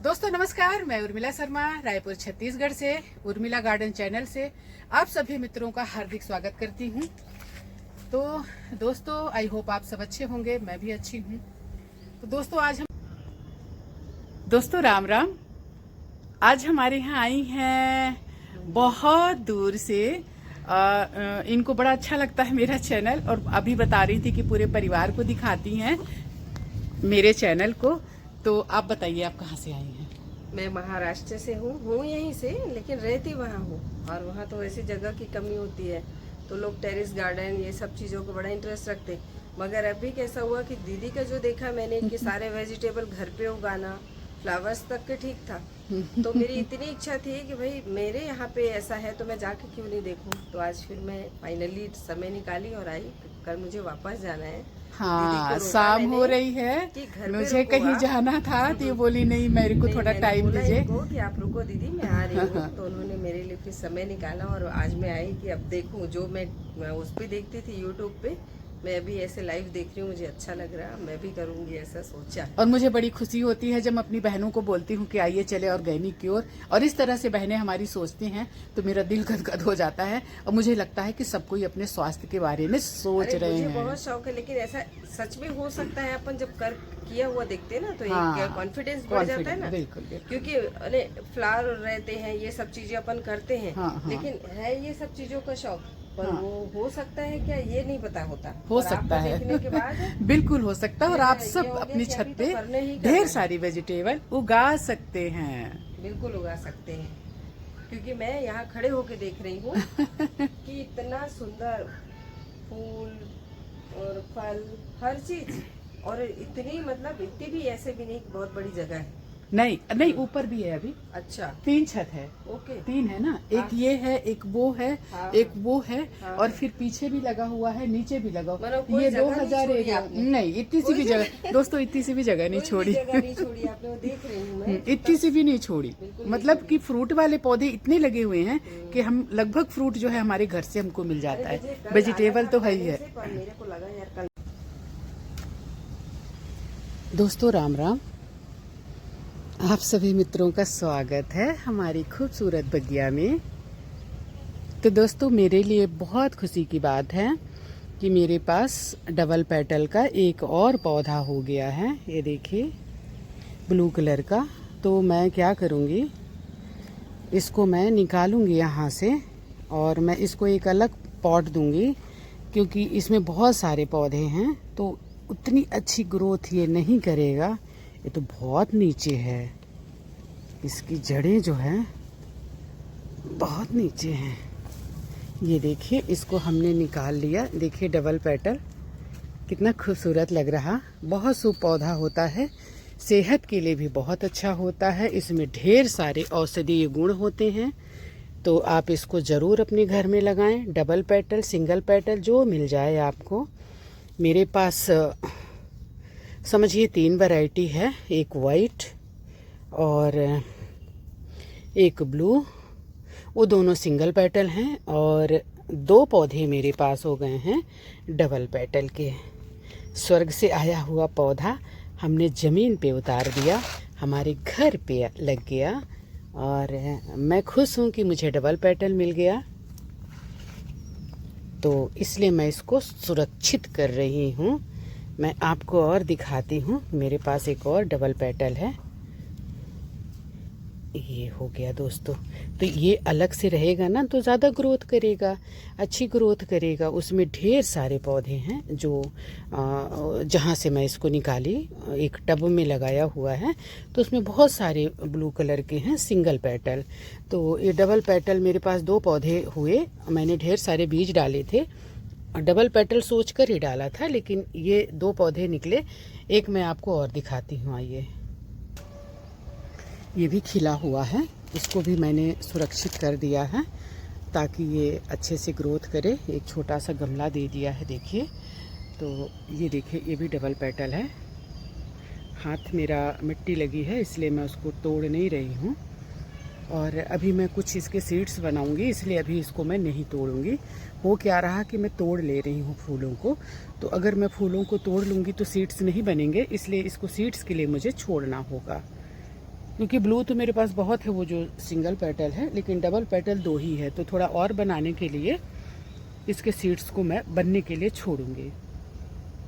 दोस्तों नमस्कार, मैं उर्मिला शर्मा रायपुर छत्तीसगढ़ से उर्मिला गार्डन चैनल से आप सभी मित्रों का हार्दिक स्वागत करती हूं। तो दोस्तों आई होप आप सब अच्छे होंगे, मैं भी अच्छी हूं। तो दोस्तों राम राम। आज हमारे यहाँ आई हैं बहुत दूर से। इनको बड़ा अच्छा लगता है मेरा चैनल और अभी बता रही थी कि पूरे परिवार को दिखाती हैं मेरे चैनल को। तो आप बताइए, आप कहाँ से आई हैं? मैं महाराष्ट्र से हूँ यहीं से, लेकिन रहती वहाँ हूँ। और वहाँ तो ऐसी जगह की कमी होती है तो लोग टेरेस गार्डन ये सब चीज़ों को बड़ा इंटरेस्ट रखते। मगर अभी कैसा हुआ कि दीदी का जो देखा मैंने कि सारे वेजिटेबल घर पे उगाना, फ्लावर्स तक के ठीक था। तो मेरी इतनी इच्छा थी कि भाई मेरे यहाँ पे ऐसा है तो मैं जाके क्यों नहीं देखूँ। तो आज फिर मैं फाइनली समय निकाली और आई। कल मुझे वापस जाना है। हाँ, शाम हो रही है, मुझे कहीं जाना था तो ये बोली नहीं मेरे को थोड़ा टाइम दीजिए कि आप रुको दीदी मैं आ रही हूँ। तो उन्होंने मेरे लिए फिर समय निकाला और आज मैं आई कि अब देखूँ जो मैं उस पे देखती थी यूट्यूब पे, मैं अभी ऐसे लाइव देख रही हूँ। मुझे अच्छा लग रहा, मैं भी करूँगी ऐसा सोचा। और मुझे बड़ी खुशी होती है जब मैं अपनी बहनों को बोलती हूँ कि आइए चले ऑर्गेनिक की ओर, और इस तरह से बहनें हमारी सोचती हैं तो मेरा दिल गदगद हो जाता है। और मुझे लगता है कि सब कोई अपने स्वास्थ्य के बारे में सोच रहे हैं। मुझे बहुत शौक है, लेकिन ऐसा सच में हो सकता है अपन जब कर किया हुआ देखते हैं ना तो एक कॉन्फिडेंस बढ़ जाता है ना। बिल्कुल। क्योंकि अरे फ्लावर रहते हैं, ये सब चीजें अपन करते हैं। लेकिन है ये सब चीजों का शौक, पर वो हो सकता है क्या ये नहीं पता होता। हो सकता है देखने के बाद बिल्कुल हो सकता है। और आप सब अपनी छत पे ढेर सारी वेजिटेबल उगा सकते हैं। बिल्कुल उगा सकते हैं, क्योंकि मैं यहाँ खड़े होके देख रही हूँ कि इतना सुंदर फूल और फल हर चीज, और इतनी मतलब इतनी भी ऐसे भी नहीं बहुत बड़ी जगह है। नहीं ऊपर भी है अभी। अच्छा, 3 छत है। ओके, 3 है ना, एक ये है, एक वो है, एक वो है, और फिर पीछे भी लगा हुआ है, नीचे भी लगा हुआ। ये 2000 नहीं, इतनी सी भी जगह दोस्तों, इतनी सी भी जगह नहीं छोड़ी। आपने वो देख रही हूँ मैं, इतनी सी भी नहीं छोड़ी। मतलब कि फ्रूट वाले पौधे इतने लगे हुए हैं कि हम लगभग फ्रूट जो है हमारे घर से हमको मिल जाता है। वेजिटेबल तो है ही है। मेरे को लगा यार कल। दोस्तों राम राम, आप सभी मित्रों का स्वागत है हमारी खूबसूरत बगिया में। तो दोस्तों मेरे लिए बहुत खुशी की बात है कि मेरे पास डबल पेटल का एक और पौधा हो गया है। ये देखिए ब्लू कलर का। तो मैं क्या करूँगी, इसको मैं निकालूंगी यहाँ से और मैं इसको एक अलग पॉट दूंगी, क्योंकि इसमें बहुत सारे पौधे हैं तो उतनी अच्छी ग्रोथ ये नहीं करेगा। ये तो बहुत नीचे है, इसकी जड़ें जो हैं बहुत नीचे हैं। ये देखिए, इसको हमने निकाल लिया। देखिए डबल पेटल कितना खूबसूरत लग रहा। बहुत शुभ पौधा होता है, सेहत के लिए भी बहुत अच्छा होता है। इसमें ढेर सारे औषधीय गुण होते हैं। तो आप इसको ज़रूर अपने घर में लगाएं। डबल पेटल, सिंगल पेटल जो मिल जाए आपको। मेरे पास समझिए 3 वैरायटी है, एक वाइट और एक ब्लू। वो दोनों सिंगल पेटल हैं और 2 पौधे मेरे पास हो गए हैं डबल पेटल के। स्वर्ग से आया हुआ पौधा हमने ज़मीन पे उतार दिया, हमारे घर पे लग गया और मैं खुश हूँ कि मुझे डबल पेटल मिल गया। तो इसलिए मैं इसको सुरक्षित कर रही हूँ। मैं आपको और दिखाती हूँ, मेरे पास एक और डबल पेटल है। ये हो गया दोस्तों। तो ये अलग से रहेगा ना तो ज़्यादा ग्रोथ करेगा, अच्छी ग्रोथ करेगा। उसमें ढेर सारे पौधे हैं जो जहाँ से मैं इसको निकाली, एक टब में लगाया हुआ है तो उसमें बहुत सारे ब्लू कलर के हैं सिंगल पेटल। तो ये डबल पेटल मेरे पास 2 पौधे हुए। मैंने ढेर सारे बीज डाले थे, डबल पेटल सोच कर ही डाला था, लेकिन ये 2 पौधे निकले। एक मैं आपको और दिखाती हूँ, आइए। ये भी खिला हुआ है, इसको भी मैंने सुरक्षित कर दिया है ताकि ये अच्छे से ग्रोथ करे। एक छोटा सा गमला दे दिया है, देखिए। तो ये देखिए, ये भी डबल पेटल है। हाथ मेरा मिट्टी लगी है इसलिए मैं उसको तोड़ नहीं रही हूँ। और अभी मैं कुछ इसके सीड्स बनाऊंगी, इसलिए अभी इसको मैं नहीं तोड़ूंगी। हो क्या रहा कि मैं तोड़ ले रही हूँ फूलों को, तो अगर मैं फूलों को तोड़ लूँगी तो सीड्स नहीं बनेंगे, इसलिए इसको सीड्स के लिए मुझे छोड़ना होगा। क्योंकि ब्लू तो मेरे पास बहुत है, वो जो सिंगल पेटल है, लेकिन डबल पेटल 2 ही है, तो थोड़ा और बनाने के लिए इसके सीड्स को मैं बनने के लिए छोड़ूंगी।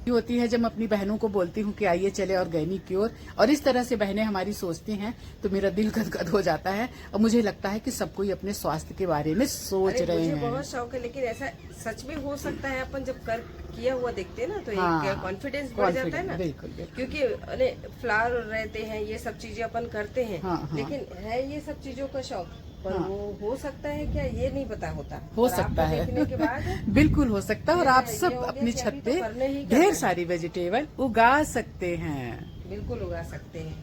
होती है जब मैं अपनी बहनों को बोलती हूँ कि आइए चले ऑर्गेनिक की ओर, और इस तरह से बहनें हमारी सोचती हैं तो मेरा दिल गदगद हो जाता है, और मुझे लगता है कि सब कोई अपने स्वास्थ्य के बारे में सोच रहे मुझे हैं। बहुत शौक है, लेकिन ऐसा सच में हो सकता है? अपन जब कर किया हुआ देखते हैं ना तो हाँ, एक कॉन्फिडेंस बढ़ जाता है ना। बिल्कुल, बिल्कुल। क्योंकि अरे फ्लावर रहते हैं, ये सब चीजें अपन करते हैं। हाँ, हाँ। लेकिन है ये सब चीजों का शौक, पर हाँ। वो हो सकता है क्या, ये नहीं पता होता। हो और सकता आपको है देखने के बाद बिल्कुल हो सकता है। और आप ये सब हो गया अपनी कि छत अभी तो पे करने ही करना ढेर है। सारी वेजिटेबल उगा सकते हैं। बिल्कुल उगा सकते हैं,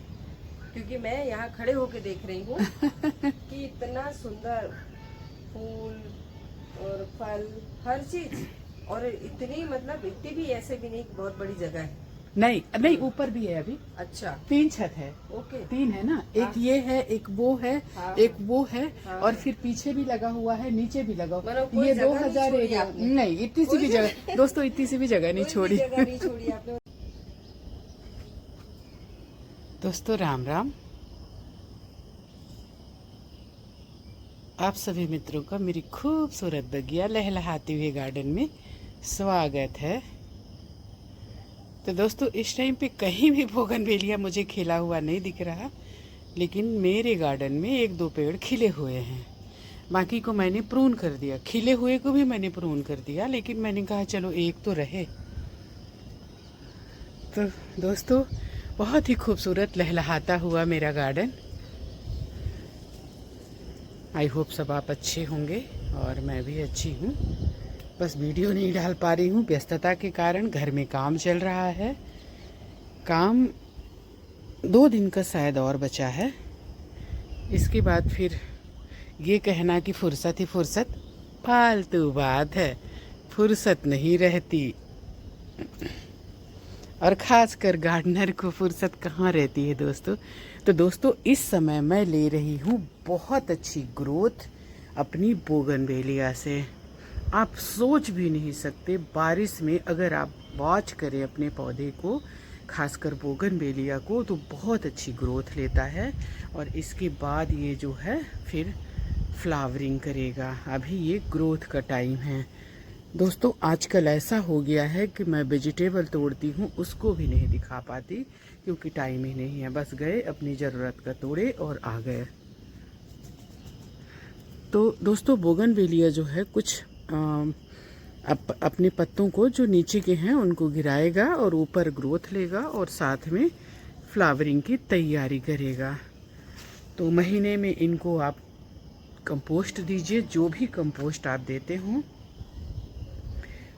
क्योंकि मैं यहाँ खड़े होके देख रही हूँ कि इतना सुंदर फूल और फल, हर चीज, और इतनी मतलब इतनी भी ऐसे भी नहीं कि बहुत बड़ी जगह है। नहीं नहीं, ऊपर भी है अभी। अच्छा, 3 छत है। ओके। 3 है ना, एक हाँ। ये है, एक वो है, हाँ, एक वो है, हाँ। और फिर पीछे भी लगा हुआ है, नीचे भी लगा हुआ। मतलब कोई ये जगह नहीं 2000 छोड़ी एरिया आपने? नहीं, इतनी सी भी जगह दोस्तों, इतनी सी भी जगह नहीं कोई भी छोड़ी। जगह नहीं छोड़ी आपने। दोस्तों राम राम, आप सभी मित्रों का मेरी खूबसूरत बगिया लहलहाते हुए गार्डन में स्वागत है। तो दोस्तों इस टाइम पे कहीं भी बोगनवेलिया मुझे खिला हुआ नहीं दिख रहा, लेकिन मेरे गार्डन में 1-2 पेड़ खिले हुए हैं। बाकी को मैंने प्रून कर दिया, खिले हुए को भी मैंने प्रून कर दिया, लेकिन मैंने कहा चलो एक तो रहे। तो दोस्तों बहुत ही खूबसूरत लहलहाता हुआ मेरा गार्डन। आई होप सब आप अच्छे होंगे और मैं भी अच्छी हूँ। बस वीडियो नहीं डाल पा रही हूँ, व्यस्तता के कारण। घर में काम चल रहा है, काम 2 दिन का शायद और बचा है। इसके बाद फिर ये कहना कि फुर्सत ही फुर्सत, फालतू बात है। फुर्सत नहीं रहती, और ख़ास कर गार्डनर को फुर्सत कहाँ रहती है दोस्तों। तो दोस्तों इस समय मैं ले रही हूँ बहुत अच्छी ग्रोथ अपनी बोगनवेलिया से। आप सोच भी नहीं सकते, बारिश में अगर आप वॉच करें अपने पौधे को, खासकर बोगनवेलिया को, तो बहुत अच्छी ग्रोथ लेता है। और इसके बाद ये जो है फिर फ्लावरिंग करेगा। अभी ये ग्रोथ का टाइम है दोस्तों। आजकल ऐसा हो गया है कि मैं वेजिटेबल तोड़ती हूँ उसको भी नहीं दिखा पाती, क्योंकि टाइम ही नहीं है। बस गए अपनी ज़रूरत का तोड़े और आ गए। तो दोस्तों बोगनवेलिया जो है कुछ अपने पत्तों को जो नीचे के हैं उनको गिराएगा और ऊपर ग्रोथ लेगा, और साथ में फ्लावरिंग की तैयारी करेगा। तो महीने में इनको आप कंपोस्ट दीजिए, जो भी कंपोस्ट आप देते हों,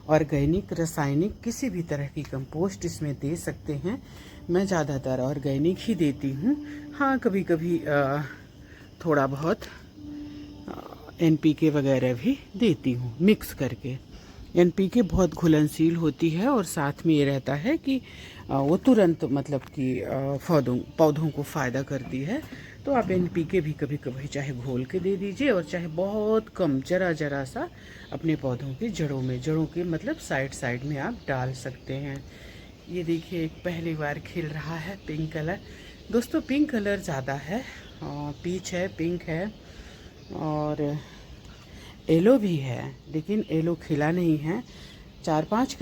ऑर्गेनिक, रासायनिक, किसी भी तरह की कंपोस्ट इसमें दे सकते हैं। मैं ज़्यादातर ऑर्गेनिक ही देती हूँ। हाँ, कभी कभी थोड़ा बहुत NPK वगैरह भी देती हूँ मिक्स करके। NPK बहुत घुलनशील होती है, और साथ में ये रहता है कि वो तुरंत मतलब कि पौधों को फ़ायदा करती है। तो आप NPK भी कभी कभी चाहे घोल के दे दीजिए, और चाहे बहुत कम, जरा सा अपने पौधों की जड़ों के मतलब साइड में आप डाल सकते हैं। ये देखिए एक पहली बार खिल रहा है पिंक कलर। दोस्तों पिंक कलर ज़्यादा है, पीच है, पिंक है, और येलो भी है, लेकिन येलो खिला नहीं है। 5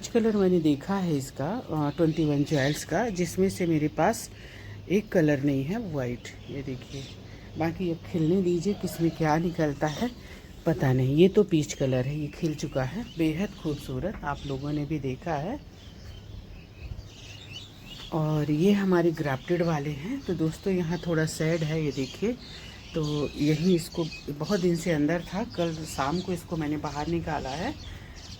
कलर मैंने देखा है इसका 21 ज्वेल्स का, जिसमें से मेरे पास एक कलर नहीं है, वाइट। ये देखिए, बाकी अब खिलने दीजिए, किसमें क्या निकलता है पता नहीं। ये तो पीच कलर है, ये खिल चुका है, बेहद खूबसूरत, आप लोगों ने भी देखा है। और ये हमारे ग्राफ्टेड वाले हैं। तो दोस्तों यहाँ थोड़ा सैड है, ये देखिए। तो यही इसको बहुत दिन से अंदर था, कल शाम को इसको मैंने बाहर निकाला है।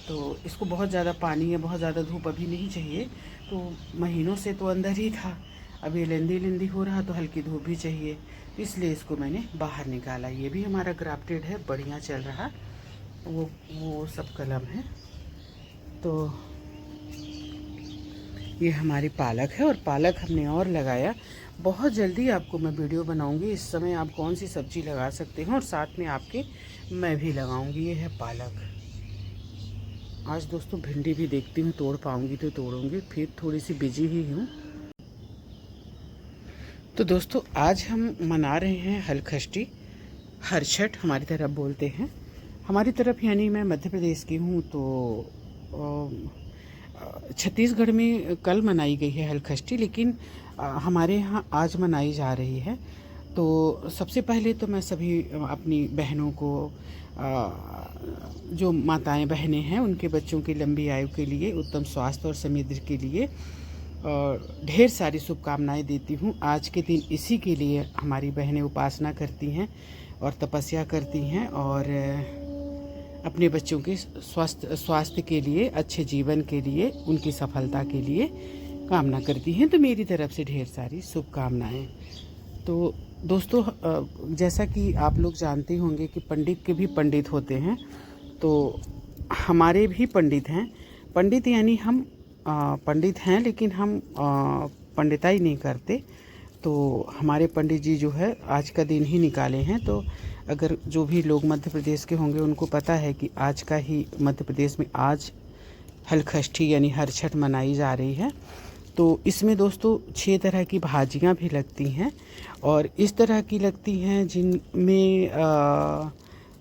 तो इसको बहुत ज़्यादा पानी या बहुत ज़्यादा धूप अभी नहीं चाहिए, तो महीनों से तो अंदर ही था। अभी लेंदी हो रहा तो हल्की धूप भी चाहिए, इसलिए इसको मैंने बाहर निकाला। ये भी हमारा ग्राफ्टेड है, बढ़िया चल रहा। वो सब कलम है। तो ये हमारी पालक है, और पालक हमने और लगाया। बहुत जल्दी आपको मैं वीडियो बनाऊंगी इस समय आप कौन सी सब्ज़ी लगा सकते हैं, और साथ में आपके मैं भी लगाऊंगी। ये है पालक। आज दोस्तों भिंडी भी देखती हूँ, तोड़ पाऊंगी तो तोड़ूंगी, फिर थोड़ी सी बिजी ही हूँ। तो दोस्तों आज हम मना रहे हैं हलखष्टी, हरछठ हमारी तरफ बोलते हैं। हमारी तरफ यानी मैं मध्य प्रदेश की हूँ, तो छत्तीसगढ़ में कल मनाई गई है हलखष्टी, लेकिन हमारे यहाँ आज मनाई जा रही है। तो सबसे पहले तो मैं सभी अपनी बहनों को, जो माताएं बहनें हैं, उनके बच्चों की लंबी आयु के लिए, उत्तम स्वास्थ्य और समृद्धि के लिए ढेर सारी शुभकामनाएं देती हूँ। आज के दिन इसी के लिए हमारी बहनें उपासना करती हैं और तपस्या करती हैं और अपने बच्चों के स्वास्थ्य के लिए, अच्छे जीवन के लिए, उनकी सफलता के लिए कामना करती हैं। तो मेरी तरफ से ढेर सारी शुभकामनाएं। तो दोस्तों, जैसा कि आप लोग जानते होंगे कि पंडित के भी पंडित होते हैं, तो हमारे भी पंडित हैं। पंडित यानी हम पंडित हैं, लेकिन हम पंडिताई नहीं करते। तो हमारे पंडित जी जो है आज का दिन ही निकाले हैं। तो अगर जो भी लोग मध्य प्रदेश के होंगे उनको पता है कि आज का ही मध्य प्रदेश में आज हलखष्ठी यानी हरछठ मनाई जा रही है। तो इसमें दोस्तों 6 तरह की भाजियां भी लगती हैं और इस तरह की लगती हैं जिनमें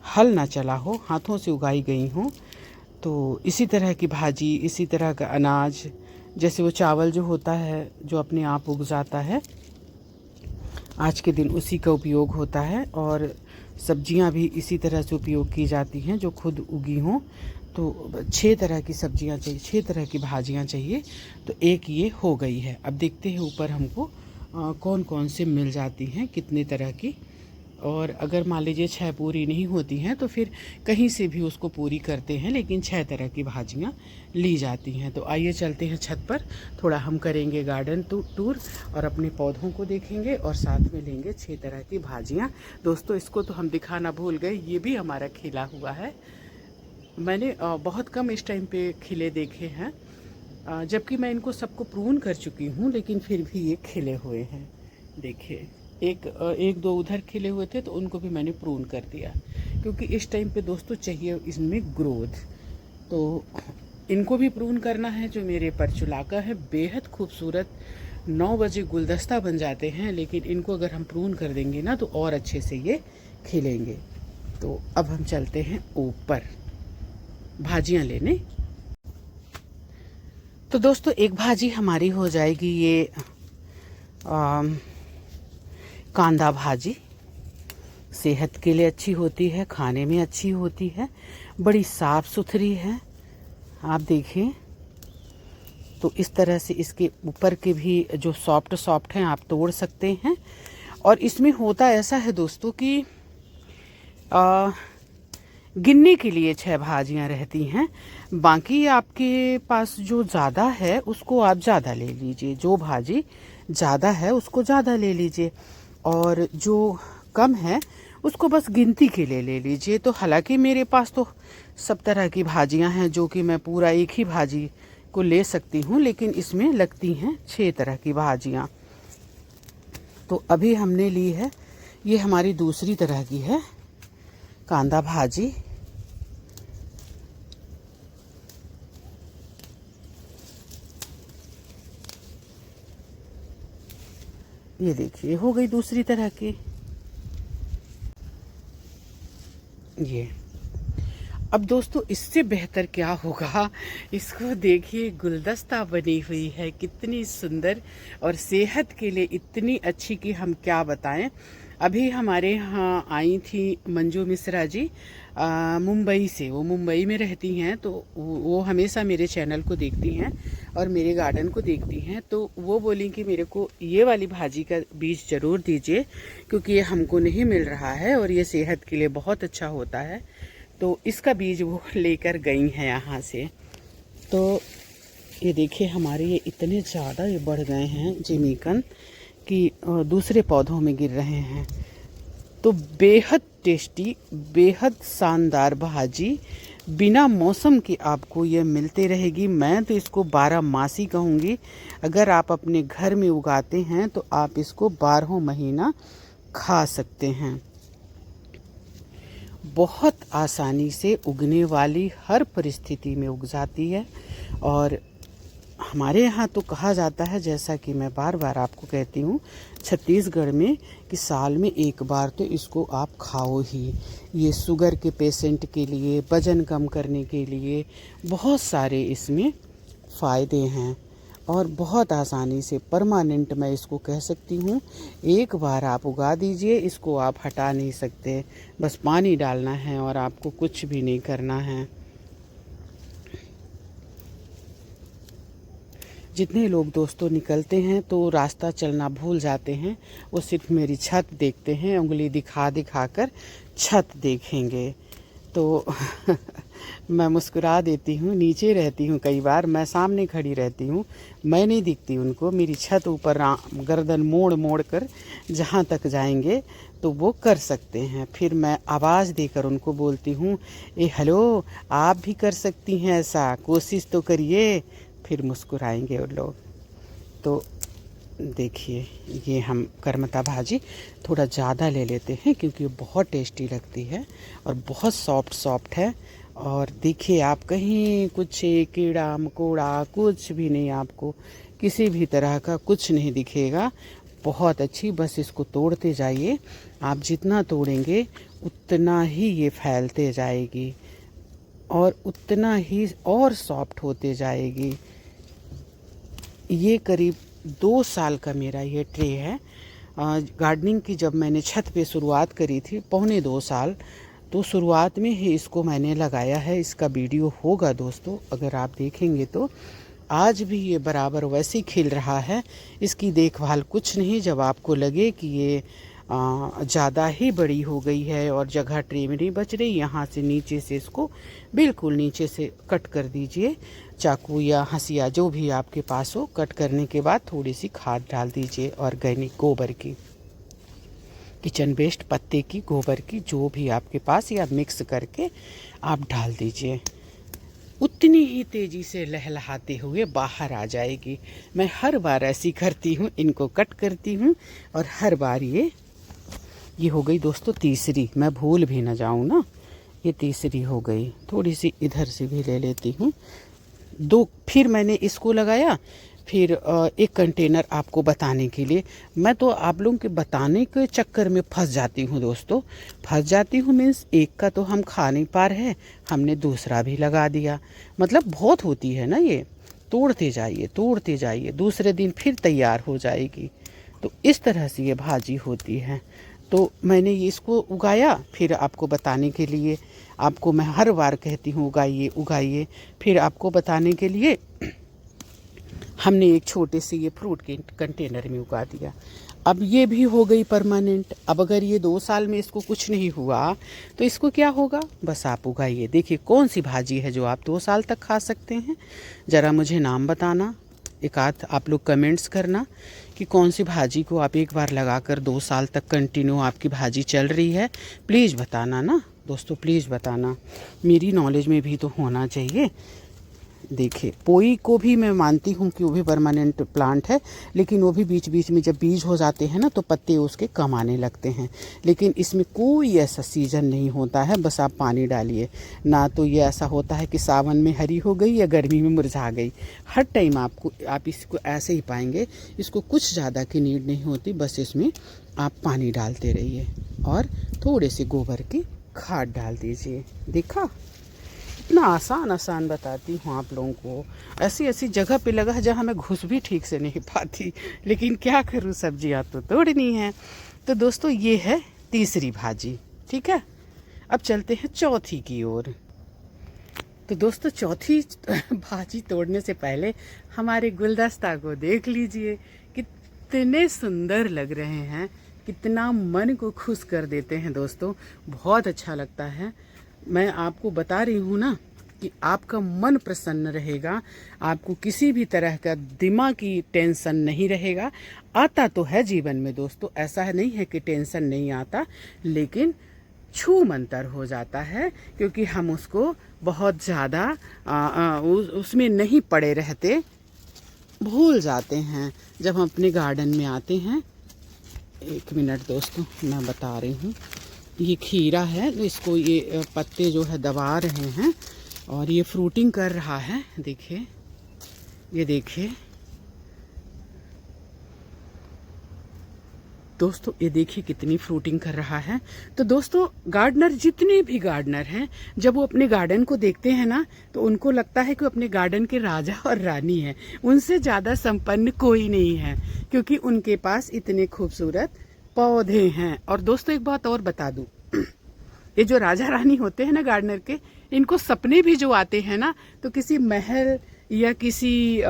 हल ना चला हो, हाथों से उगाई गई हों। तो इसी तरह की भाजी, इसी तरह का अनाज, जैसे वो चावल जो होता है जो अपने आप उग जाता है, आज के दिन उसी का उपयोग होता है। और सब्जियां भी इसी तरह से उपयोग की जाती हैं जो खुद उगी हों। तो 6 तरह की सब्जियां चाहिए, 6 तरह की भाजियां चाहिए। तो एक ये हो गई है। अब देखते हैं ऊपर हमको कौन कौन से मिल जाती हैं, कितने तरह की। और अगर मान लीजिए 6 पूरी नहीं होती हैं तो फिर कहीं से भी उसको पूरी करते हैं, लेकिन 6 तरह की भाजियां ली जाती हैं। तो आइए चलते हैं छत पर, थोड़ा हम करेंगे गार्डन टूर और अपने पौधों को देखेंगे और साथ में लेंगे 6 तरह की भाजियां। दोस्तों, इसको तो हम दिखाना भूल गए, ये भी हमारा खिला हुआ है। मैंने बहुत कम इस टाइम पे खिले देखे हैं, जबकि मैं इनको सबको प्रून कर चुकी हूँ, लेकिन फिर भी ये खिले हुए हैं। देखिए, एक दो उधर खिले हुए थे तो उनको भी मैंने प्रून कर दिया, क्योंकि इस टाइम पे दोस्तों चाहिए इसमें ग्रोथ। तो इनको भी प्रून करना है। जो मेरे परचुलाका है बेहद खूबसूरत 9 बजे गुलदस्ता बन जाते हैं, लेकिन इनको अगर हम प्रून कर देंगे ना तो और अच्छे से ये खिलेंगे। तो अब हम चलते हैं ऊपर भाजियां लेने। तो दोस्तों, एक भाजी हमारी हो जाएगी ये कांदा भाजी। सेहत के लिए अच्छी होती है, खाने में अच्छी होती है, बड़ी साफ़ सुथरी है। आप देखिए, तो इस तरह से इसके ऊपर के भी जो सॉफ्ट हैं आप तोड़ सकते हैं। और इसमें होता ऐसा है दोस्तों कि गिनने के लिए 6 भाजियां रहती हैं। बाकी आपके पास जो ज़्यादा है उसको आप ज़्यादा ले लीजिए, जो भाजी ज़्यादा है उसको ज़्यादा ले लीजिए, और जो कम है उसको बस गिनती के लिए ले लीजिए। तो हालांकि मेरे पास तो सब तरह की भाजियां हैं जो कि मैं पूरा एक ही भाजी को ले सकती हूँ, लेकिन इसमें लगती हैं 6 तरह की भाजियां। तो अभी हमने ली है, ये हमारी दूसरी तरह की है कांदा भाजी। ये देखिए, हो गई दूसरी तरह की। ये अब दोस्तों, इससे बेहतर क्या होगा, इसको देखिए, गुलदस्ता बनी हुई है, कितनी सुंदर और सेहत के लिए इतनी अच्छी कि हम क्या बताएं। अभी हमारे यहाँ आई थी मंजू मिश्रा जी मुंबई से। वो मुंबई में रहती हैं, तो वो हमेशा मेरे चैनल को देखती हैं और मेरे गार्डन को देखती हैं। तो वो बोली कि मेरे को ये वाली भाजी का बीज ज़रूर दीजिए, क्योंकि ये हमको नहीं मिल रहा है और ये सेहत के लिए बहुत अच्छा होता है। तो इसका बीज वो लेकर गई हैं यहाँ से। तो ये देखिए, हमारे ये इतने ज़्यादा ये बढ़ गए हैं जिमीकन कि दूसरे पौधों में गिर रहे हैं। तो बेहद टेस्टी, बेहद शानदार भाजी बिना मौसम के आपको ये मिलते रहेगी। मैं तो इसको 12 मासी कहूँगी। अगर आप अपने घर में उगाते हैं तो आप इसको 12 महीना खा सकते हैं। बहुत आसानी से उगने वाली, हर परिस्थिति में उग जाती है और हमारे यहाँ तो कहा जाता है, जैसा कि मैं बार बार आपको कहती हूँ छत्तीसगढ़ में, कि साल में एक बार तो इसको आप खाओ ही। ये शुगर के पेशेंट के लिए, वज़न कम करने के लिए बहुत सारे इसमें फ़ायदे हैं और बहुत आसानी से परमानेंट मैं इसको कह सकती हूँ। एक बार आप उगा दीजिए, इसको आप हटा नहीं सकते। बस पानी डालना है और आपको कुछ भी नहीं करना है। जितने लोग दोस्तों निकलते हैं तो रास्ता चलना भूल जाते हैं, वो सिर्फ मेरी छत देखते हैं, उंगली दिखा दिखा कर छत देखेंगे। तो मैं मुस्कुरा देती हूँ, नीचे रहती हूँ, कई बार मैं सामने खड़ी रहती हूँ, मैं नहीं दिखती उनको। मेरी छत ऊपर गर्दन मोड़ मोड़ कर जहाँ तक जाएंगे तो वो कर सकते हैं। फिर मैं आवाज़ देकर उनको बोलती हूँ, ए हेलो, आप भी कर सकती हैं ऐसा, कोशिश तो करिए। फिर मुस्कुराएंगे वो लोग। तो देखिए, ये हम करमता भाजी थोड़ा ज़्यादा ले लेते हैं क्योंकि ये बहुत टेस्टी लगती है और बहुत सॉफ्ट है। और देखिए, आप कहीं कुछ कीड़ा मकोड़ा कुछ भी नहीं, आपको किसी भी तरह का कुछ नहीं दिखेगा। बहुत अच्छी, बस इसको तोड़ते जाइए। आप जितना तोड़ेंगे उतना ही ये फैलते जाएगी और उतना ही और सॉफ्ट होते जाएगी। ये करीब 2 साल का मेरा ये ट्रे है। गार्डनिंग की जब मैंने छत पे शुरुआत करी थी, पौने 2 साल, तो शुरुआत में ही इसको मैंने लगाया है। इसका वीडियो होगा दोस्तों, अगर आप देखेंगे तो। आज भी ये बराबर वैसे ही खिल रहा है। इसकी देखभाल कुछ नहीं। जब आपको लगे कि ये ज़्यादा ही बड़ी हो गई है और जगह ट्रे में नहीं बच रही, यहाँ से नीचे से इसको बिल्कुल नीचे से कट कर दीजिए, चाकू या हंसिया जो भी आपके पास हो। कट करने के बाद थोड़ी सी खाद डाल दीजिए, ऑर्गेनिक गोबर की, किचन वेस्ट पत्ते की, गोबर की, जो भी आपके पास, या मिक्स करके आप डाल दीजिए। उतनी ही तेज़ी से लहलहाते हुए बाहर आ जाएगी। मैं हर बार ऐसी करती हूँ, इनको कट करती हूँ और हर बार ये हो गई दोस्तों तीसरी, मैं भूल भी ना जाऊँ ना, ये तीसरी हो गई। थोड़ी सी इधर से भी ले लेती हूँ। 2 फिर मैंने इसको लगाया। फिर एक कंटेनर आपको बताने के लिए, मैं तो आप लोगों के बताने के चक्कर में फंस जाती हूँ दोस्तों। फंस जाती हूँ मीन्स एक का तो हम खा नहीं पा रहे, हमने दूसरा भी लगा दिया। मतलब बहुत होती है ना ये, तोड़ते जाइए, दूसरे दिन फिर तैयार हो जाएगी। तो इस तरह से ये भाजी होती है। तो मैंने ये इसको उगाया, फिर आपको बताने के लिए, आपको मैं हर बार कहती हूँ उगाइए। फिर आपको बताने के लिए हमने एक छोटे से ये फ्रूट के कंटेनर में उगा दिया। अब ये भी हो गई परमानेंट। अब अगर ये 2 साल में इसको कुछ नहीं हुआ तो इसको क्या होगा, बस आप उगाइए। देखिए कौन सी भाजी है जो आप 2 साल तक खा सकते हैं। ज़रा मुझे नाम बताना, एक आध आप लोग कमेंट्स करना कि कौन सी भाजी को आप एक बार लगाकर 2 साल तक कंटिन्यू आपकी भाजी चल रही है। प्लीज़ बताना ना दोस्तों, प्लीज़ बताना, मेरी नॉलेज में भी तो होना चाहिए। देखिए पोई को भी मैं मानती हूँ कि वो भी परमानेंट प्लांट है, लेकिन वो भी बीच बीच में जब बीज हो जाते हैं ना तो पत्ते उसके कम आने लगते हैं। लेकिन इसमें कोई ऐसा सीज़न नहीं होता है, बस आप पानी डालिए ना। तो ये ऐसा होता है कि सावन में हरी हो गई या गर्मी में मुरझा गई, हर टाइम आप इसको ऐसे ही पाएंगे। इसको कुछ ज़्यादा की नीड नहीं होती, बस इसमें आप पानी डालते रहिए और थोड़े से गोबर की खाद डाल दीजिए। देखा, इतना आसान बताती हूँ आप लोगों को। ऐसी जगह पे लगा जहाँ मैं घुस भी ठीक से नहीं पाती, लेकिन क्या करूँ, सब्जियाँ तो तोड़नी है। तो दोस्तों ये है तीसरी भाजी, ठीक है। अब चलते हैं चौथी की ओर। तो दोस्तों चौथी भाजी तोड़ने से पहले हमारे गुलदस्ता को देख लीजिए, कितने सुंदर लग रहे हैं, कितना मन को खुश कर देते हैं दोस्तों, बहुत अच्छा लगता है। मैं आपको बता रही हूँ ना कि आपका मन प्रसन्न रहेगा, आपको किसी भी तरह का दिमागी टेंशन नहीं रहेगा। आता तो है जीवन में दोस्तों, ऐसा है नहीं है कि टेंशन नहीं आता, लेकिन छू मंतर हो जाता है क्योंकि हम उसको बहुत ज़्यादा उसमें नहीं पड़े रहते, भूल जाते हैं जब हम अपने गार्डन में आते हैं। 1 मिनट दोस्तों, मैं बता रही हूँ। ये खीरा है, इसको ये पत्ते जो है दबा रहे हैं और ये फ्रूटिंग कर रहा है। देखिए ये देखिए दोस्तों, ये देखिए कितनी फ्रूटिंग कर रहा है। तो दोस्तों गार्डनर, जितने भी गार्डनर हैं, जब वो अपने गार्डन को देखते हैं ना तो उनको लगता है कि अपने गार्डन के राजा और रानी हैं। उनसे ज़्यादा संपन्न कोई नहीं है, क्योंकि उनके पास इतने खूबसूरत पौधे हैं। और दोस्तों एक बात और बता दूं, ये जो राजा रानी होते हैं ना गार्डनर के, इनको सपने भी जो आते हैं ना, तो किसी महल या किसी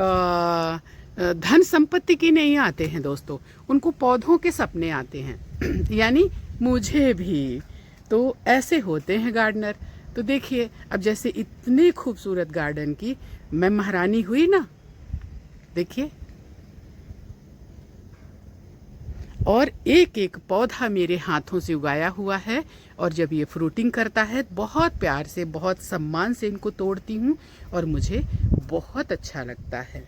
धन संपत्ति की नहीं आते हैं दोस्तों, उनको पौधों के सपने आते हैं। यानी मुझे भी तो ऐसे होते हैं गार्डनर। तो देखिए, अब जैसे इतने खूबसूरत गार्डन की मैं महारानी हुई ना, देखिए, और एक एक पौधा मेरे हाथों से उगाया हुआ है। और जब ये फ्रूटिंग करता है, बहुत प्यार से, बहुत सम्मान से इनको तोड़ती हूँ और मुझे बहुत अच्छा लगता है।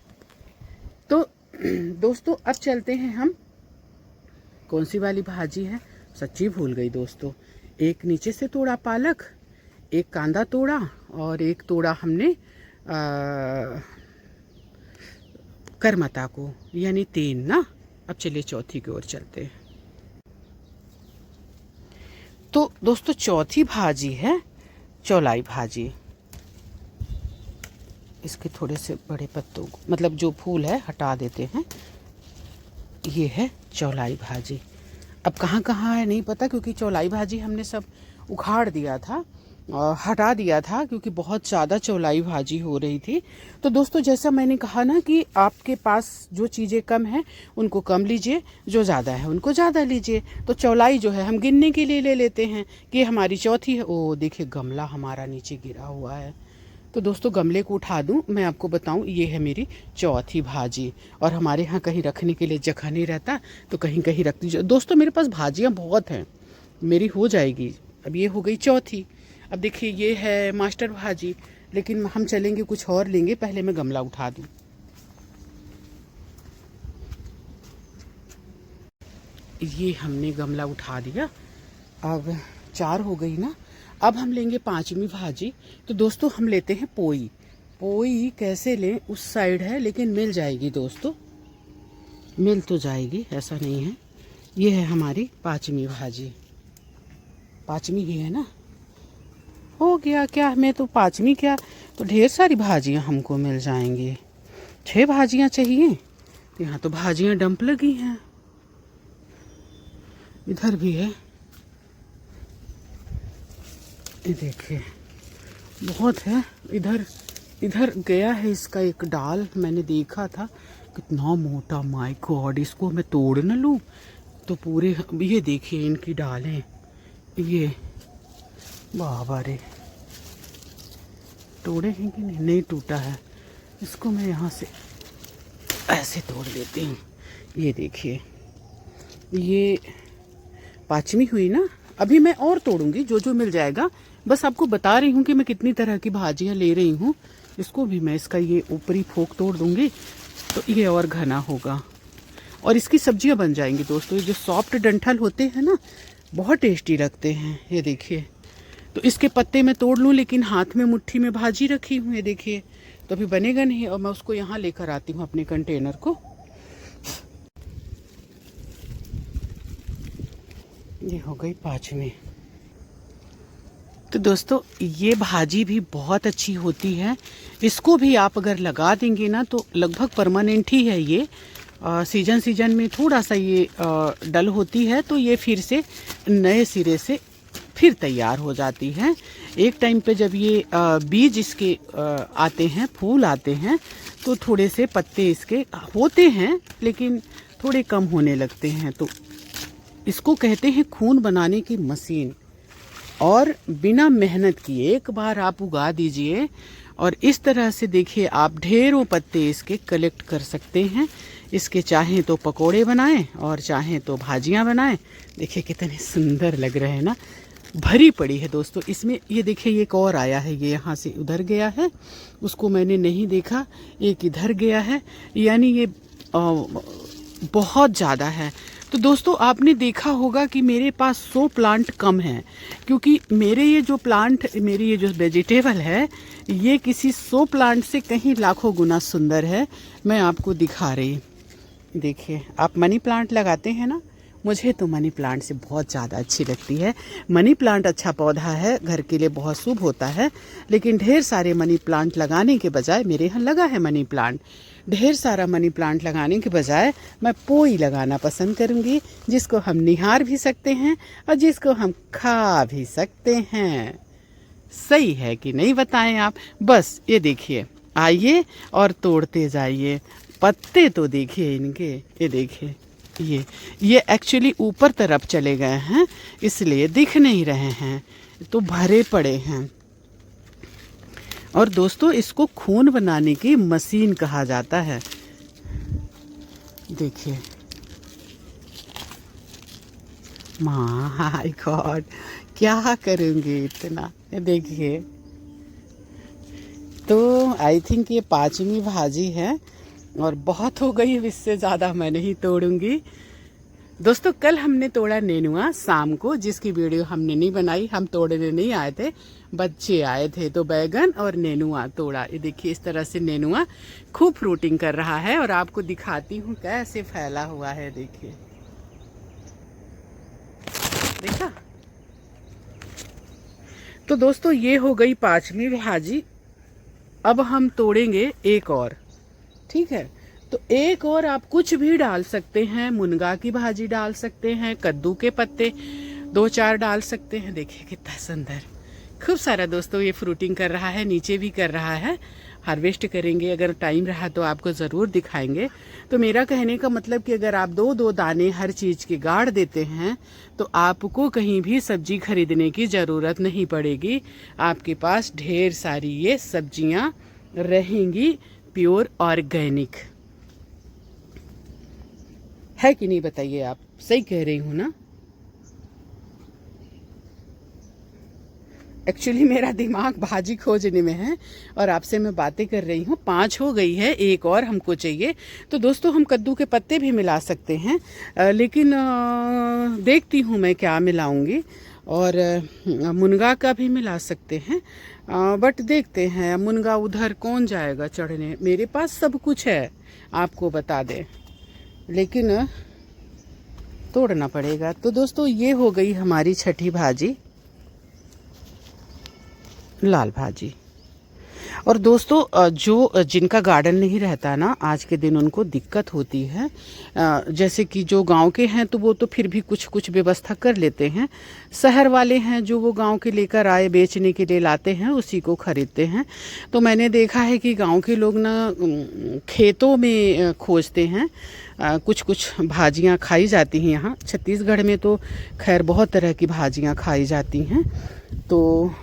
तो दोस्तों अब चलते हैं हम, कौन सी वाली भाजी है सच्ची भूल गई दोस्तों। एक नीचे से तोड़ा पालक, एक कांदा तोड़ा और एक तोड़ा हमने करमता को, यानी तीन ना। अब चलिए चौथी की ओर चलते हैं। तो दोस्तों चौथी भाजी है चौलाई भाजी। इसके थोड़े से बड़े पत्तों को, मतलब जो फूल है, हटा देते हैं। ये है चौलाई भाजी। अब कहाँ कहाँ है नहीं पता, क्योंकि चौलाई भाजी हमने सब उखाड़ दिया था, हटा दिया था, क्योंकि बहुत ज़्यादा चौलाई भाजी हो रही थी। तो दोस्तों जैसा मैंने कहा ना कि आपके पास जो चीज़ें कम हैं उनको कम लीजिए, जो ज़्यादा है उनको ज़्यादा लीजिए। तो चौलाई जो है हम गिनने के लिए ले लेते हैं कि हमारी चौथी है। ओ देखिए, गमला हमारा नीचे गिरा हुआ है। तो दोस्तों गमले को उठा दूं, मैं आपको बताऊं, ये है मेरी चौथी भाजी। और हमारे यहाँ कहीं रखने के लिए जगह नहीं रहता, तो कहीं कहीं रख दीजिए। दोस्तों मेरे पास भाजियाँ बहुत हैं, मेरी हो जाएगी। अब ये हो गई चौथी। अब देखिए ये है मास्टर भाजी, लेकिन हम चलेंगे कुछ और लेंगे, पहले मैं गमला उठा दूं। ये हमने गमला उठा दिया, अब 4 हो गई ना। अब हम लेंगे 5वीं भाजी। तो दोस्तों हम लेते हैं पोई। पोई कैसे लें, उस साइड है, लेकिन मिल जाएगी दोस्तों, मिल तो जाएगी, ऐसा नहीं है। ये है हमारी 5वीं भाजी। 5वीं ही है ना, हो गया क्या, मैं तो 5वीं क्या, तो ढेर सारी भाजियां हमको मिल जाएंगी। 6 भाजियां चाहिए, तो यहाँ तो भाजियां डंप लगी हैं। इधर भी है, ये देखिए बहुत है। इधर इधर गया है इसका एक डाल, मैंने देखा था, कितना मोटा, माय गॉड। इसको मैं तोड़ न लूँ तो पूरे, ये देखिए इनकी डालें, ये बाबा रे, तोड़े हैं कि नहीं, नहीं टूटा है। इसको मैं यहाँ से ऐसे तोड़ देती हूँ। ये देखिए, ये 5वीं हुई ना। अभी मैं और तोड़ूंगी, जो जो मिल जाएगा। बस आपको बता रही हूँ कि मैं कितनी तरह की भाजियाँ ले रही हूँ। इसको भी मैं, इसका ये ऊपरी फोक तोड़ दूंगी, तो ये और घना होगा और इसकी सब्जियाँ बन जाएंगी दोस्तों। ये जो सॉफ्ट डंठल होते हैं ना, बहुत टेस्टी लगते हैं। ये देखिए, तो इसके पत्ते मैं तोड़ लूँ, लेकिन हाथ में मुट्ठी में भाजी रखी हूँ, ये देखिए, तो अभी बनेगा नहीं। और मैं उसको यहाँ लेकर आती हूँ अपने कंटेनर को। ये हो गई 5वीं। तो दोस्तों ये भाजी भी बहुत अच्छी होती है, इसको भी आप अगर लगा देंगे ना तो लगभग परमानेंट ही है ये। सीजन सीजन में थोड़ा सा ये डल होती है, तो ये फिर से नए सिरे से फिर तैयार हो जाती है। एक टाइम पे जब ये बीज इसके आते हैं, फूल आते हैं, तो थोड़े से पत्ते इसके होते हैं, लेकिन थोड़े कम होने लगते हैं। तो इसको कहते हैं खून बनाने की मशीन। और बिना मेहनत किए एक बार आप उगा दीजिए, और इस तरह से देखिए आप ढेरों पत्ते इसके कलेक्ट कर सकते हैं। इसके चाहें तो पकोड़े बनाएं और चाहें तो भाजियां बनाएं। देखिए कितने सुंदर लग रहे हैं ना, भरी पड़ी है दोस्तों इसमें। ये देखिए एक और आया है, ये यहाँ से उधर गया है, उसको मैंने नहीं देखा। एक इधर गया है, यानी ये बहुत ज़्यादा है। तो दोस्तों आपने देखा होगा कि मेरे पास 100 प्लांट कम हैं, क्योंकि मेरे ये जो प्लांट, मेरी ये जो वेजिटेबल है, ये किसी 100 प्लांट से कहीं लाखों गुना सुंदर है। मैं आपको दिखा रही, देखिए। आप मनी प्लांट लगाते हैं ना, मुझे तो मनी प्लांट से बहुत ज़्यादा अच्छी लगती है। मनी प्लांट अच्छा पौधा है, घर के लिए बहुत शुभ होता है, लेकिन ढेर सारे मनी प्लांट लगाने के बजाय, मेरे यहाँ लगा है मनी प्लांट, ढेर सारा मनी प्लांट लगाने के बजाय मैं पोई लगाना पसंद करूँगी, जिसको हम निहार भी सकते हैं और जिसको हम खा भी सकते हैं। सही है कि नहीं बताएं आप? बस ये देखिए, आइए और तोड़ते जाइए। पत्ते तो देखिए इनके, ये देखिए, ये एक्चुअली ऊपर तरफ चले गए हैं, इसलिए दिख नहीं रहे हैं, तो भरे पड़े हैं। और दोस्तों इसको खून बनाने की मशीन कहा जाता है। देखिए, माय गॉड, क्या करूँगी इतना। देखिए, तो आई थिंक ये 5वीं भाजी है और बहुत हो गई, इससे ज़्यादा मैं नहीं तोड़ूंगी। दोस्तों कल हमने तोड़ा नेनुआ शाम को, जिसकी वीडियो हमने नहीं बनाई, हम तोड़ने नहीं आए थे, बच्चे आए थे, तो बैगन और नेनुआ तोड़ा। ये देखिए, इस तरह से नेनुआ खूब फ्रूटिंग कर रहा है और आपको दिखाती हूँ कैसे फैला हुआ है। देखिए, देखा? तो दोस्तों ये हो गई 5वीं भाजी। अब हम तोड़ेंगे एक और, ठीक है? तो एक और आप कुछ भी डाल सकते हैं, मुनगा की भाजी डाल सकते हैं, कद्दू के पत्ते 2-4 डाल सकते हैं। देखिए कितना सुंदर, खूब सारा दोस्तों ये फ्रूटिंग कर रहा है, नीचे भी कर रहा है। हार्वेस्ट करेंगे, अगर टाइम रहा तो आपको ज़रूर दिखाएंगे। तो मेरा कहने का मतलब कि अगर आप 2-2 दाने हर चीज़ के गाड़ देते हैं तो आपको कहीं भी सब्जी खरीदने की ज़रूरत नहीं पड़ेगी। आपके पास ढेर सारी ये सब्जियां रहेंगी, प्योर ऑर्गेनिक। है कि नहीं बताइए आप? सही कह रही हूँ ना? एक्चुअली मेरा दिमाग भाजी खोजने में है और आपसे मैं बातें कर रही हूँ। 5 हो गई है, एक और हमको चाहिए। तो दोस्तों हम कद्दू के पत्ते भी मिला सकते हैं, लेकिन देखती हूँ मैं क्या मिलाऊंगी। और मुनगा का भी मिला सकते हैं, बट देखते हैं। मुनगा उधर कौन जाएगा चढ़ने, मेरे पास सब कुछ है आपको बता दें, लेकिन तोड़ना पड़ेगा। तो दोस्तों ये हो गई हमारी 6ठी भाजी, लाल भाजी। और दोस्तों जो जिनका गार्डन नहीं रहता ना, आज के दिन उनको दिक्कत होती है। जैसे कि जो गांव के हैं तो वो तो फिर भी कुछ कुछ व्यवस्था कर लेते हैं। शहर वाले हैं जो वो गांव के लेकर आए, बेचने के लिए लाते हैं, उसी को खरीदते हैं। तो मैंने देखा है कि गांव के लोग ना खेतों में खोजते हैं। कुछ कुछ भाजियां खाई जाती हैं यहाँ छत्तीसगढ़ में, तो खैर बहुत तरह की भाजियां खाई जाती हैं, तो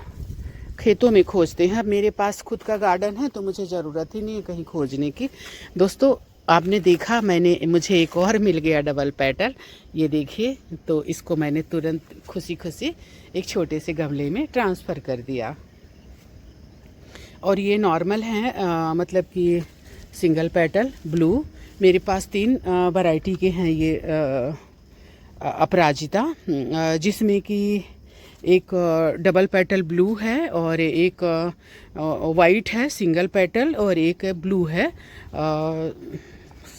खेतों में खोजते हैं। अब मेरे पास खुद का गार्डन है तो मुझे ज़रूरत ही नहीं है कहीं खोजने की। दोस्तों आपने देखा, मुझे एक और मिल गया डबल पेटल, ये देखिए। तो इसको मैंने तुरंत खुशी खुशी एक छोटे से गमले में ट्रांसफ़र कर दिया। और ये नॉर्मल है, मतलब कि सिंगल पेटल ब्लू। मेरे पास 3 वैरायटी के हैं ये अपराजिता, जिसमें कि एक डबल पेटल ब्लू है और एक वाइट है सिंगल पेटल और एक ब्लू है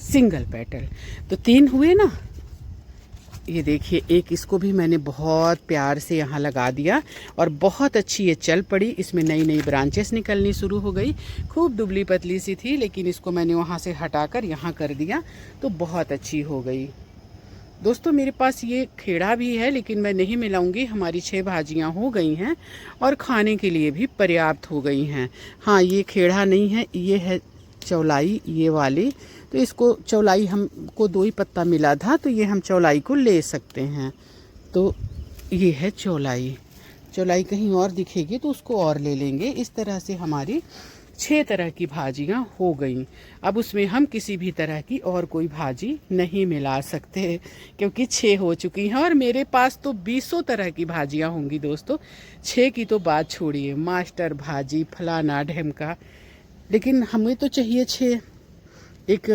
सिंगल पेटल। तो 3 हुए ना। ये देखिए, एक इसको भी मैंने बहुत प्यार से यहाँ लगा दिया और बहुत अच्छी ये चल पड़ी। इसमें नई नई ब्रांचेस निकलनी शुरू हो गई। खूब दुबली पतली सी थी, लेकिन इसको मैंने वहाँ से हटाकर यहाँ कर दिया तो बहुत अच्छी हो गई। दोस्तों मेरे पास ये खेड़ा भी है, लेकिन मैं नहीं मिलाऊंगी। हमारी 6 भाजियां हो गई हैं और खाने के लिए भी पर्याप्त हो गई हैं। हाँ, ये खेड़ा नहीं है, ये है चौलाई, ये वाली। तो इसको चौलाई हमको 2 ही पत्ता मिला था, तो ये हम चौलाई को ले सकते हैं। तो ये है चौलाई। चौलाई कहीं और दिखेगी तो उसको और ले लेंगे। इस तरह से हमारी 6 तरह की भाजियां हो गई। अब उसमें हम किसी भी तरह की और कोई भाजी नहीं मिला सकते, क्योंकि 6 हो चुकी हैं। और मेरे पास तो 20 तरह की भाजियां होंगी दोस्तों। 6 की तो बात छोड़िए, मास्टर भाजी फलाना ढेमका, लेकिन हमें तो चाहिए 6। एक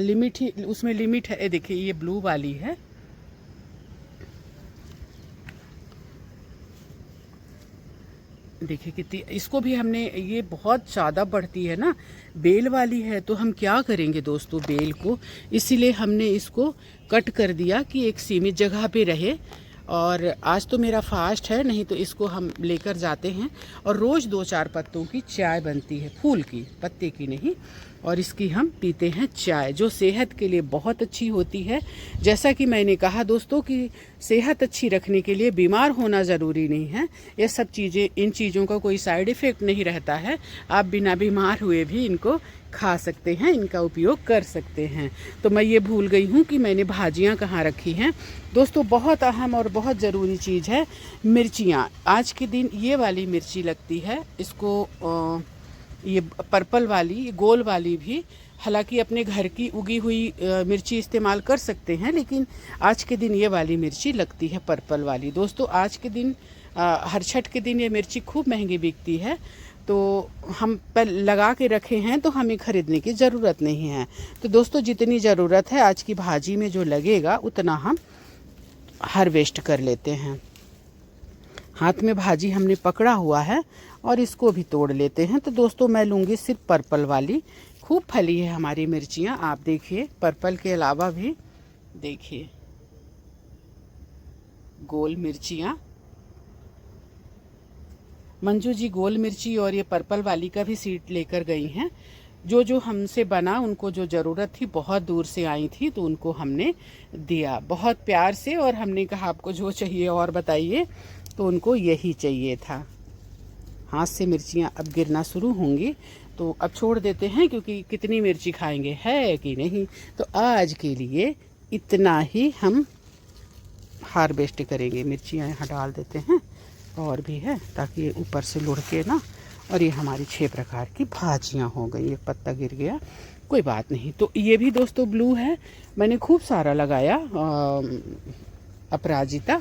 लिमिट ही, उसमें लिमिट है। देखिए ये ब्लू वाली है, देखिए कितनी, इसको भी हमने, ये बहुत ज़्यादा बढ़ती है ना, बेल वाली है, तो हम क्या करेंगे दोस्तों बेल को, इसीलिए हमने इसको कट कर दिया कि एक सीमित जगह पे रहे। और आज तो मेरा फास्ट है, नहीं तो इसको हम लेकर जाते हैं और रोज़ 2-4 पत्तों की चाय बनती है, फूल की, पत्ते की नहीं। और इसकी हम पीते हैं चाय, जो सेहत के लिए बहुत अच्छी होती है। जैसा कि मैंने कहा दोस्तों कि सेहत अच्छी रखने के लिए बीमार होना ज़रूरी नहीं है। ये सब चीज़ें, इन चीज़ों का कोई साइड इफ़ेक्ट नहीं रहता है। आप बिना बीमार हुए भी इनको खा सकते हैं, इनका उपयोग कर सकते हैं। तो मैं ये भूल गई हूँ कि मैंने भाजियाँ कहाँ रखी हैं। दोस्तों बहुत अहम और बहुत ज़रूरी चीज़ है मिर्चियाँ। आज के दिन ये वाली मिर्ची लगती है, इसको ये पर्पल वाली, ये गोल वाली भी, हालांकि अपने घर की उगी हुई मिर्ची इस्तेमाल कर सकते हैं, लेकिन आज के दिन ये वाली मिर्ची लगती है पर्पल वाली। दोस्तों आज के दिन हर छठ के दिन ये मिर्ची खूब महंगी बिकती है, तो हम लगा के रखे हैं, तो हमें ख़रीदने की ज़रूरत नहीं है। तो दोस्तों जितनी ज़रूरत है आज की भाजी में जो लगेगा उतना हम हार्वेस्ट कर लेते हैं। हाथ में भाजी हमने पकड़ा हुआ है और इसको भी तोड़ लेते हैं। तो दोस्तों मैं लूँगी सिर्फ पर्पल वाली, खूब फली है हमारी मिर्चियाँ। आप देखिए पर्पल के अलावा भी देखिए गोल मिर्चियाँ। मंजू जी गोल मिर्ची और ये पर्पल वाली का भी सीड लेकर गई हैं। जो जो हमसे बना, उनको जो ज़रूरत थी, बहुत दूर से आई थी, तो उनको हमने दिया बहुत प्यार से। और हमने कहा आपको जो चाहिए और बताइए, तो उनको यही चाहिए था। हाथ से मिर्चियाँ अब गिरना शुरू होंगी, तो अब छोड़ देते हैं, क्योंकि कितनी मिर्ची खाएंगे, है कि नहीं। तो आज के लिए इतना ही हम हार्वेस्ट करेंगे। मिर्चियाँ यहाँ डाल देते हैं, और भी है ताकि ये ऊपर से लुढ़के ना। और ये हमारी 6 प्रकार की भाजियाँ हो गई। एक पत्ता गिर गया, कोई बात नहीं। तो ये भी दोस्तों ब्लू है, मैंने खूब सारा लगाया अपराजिता।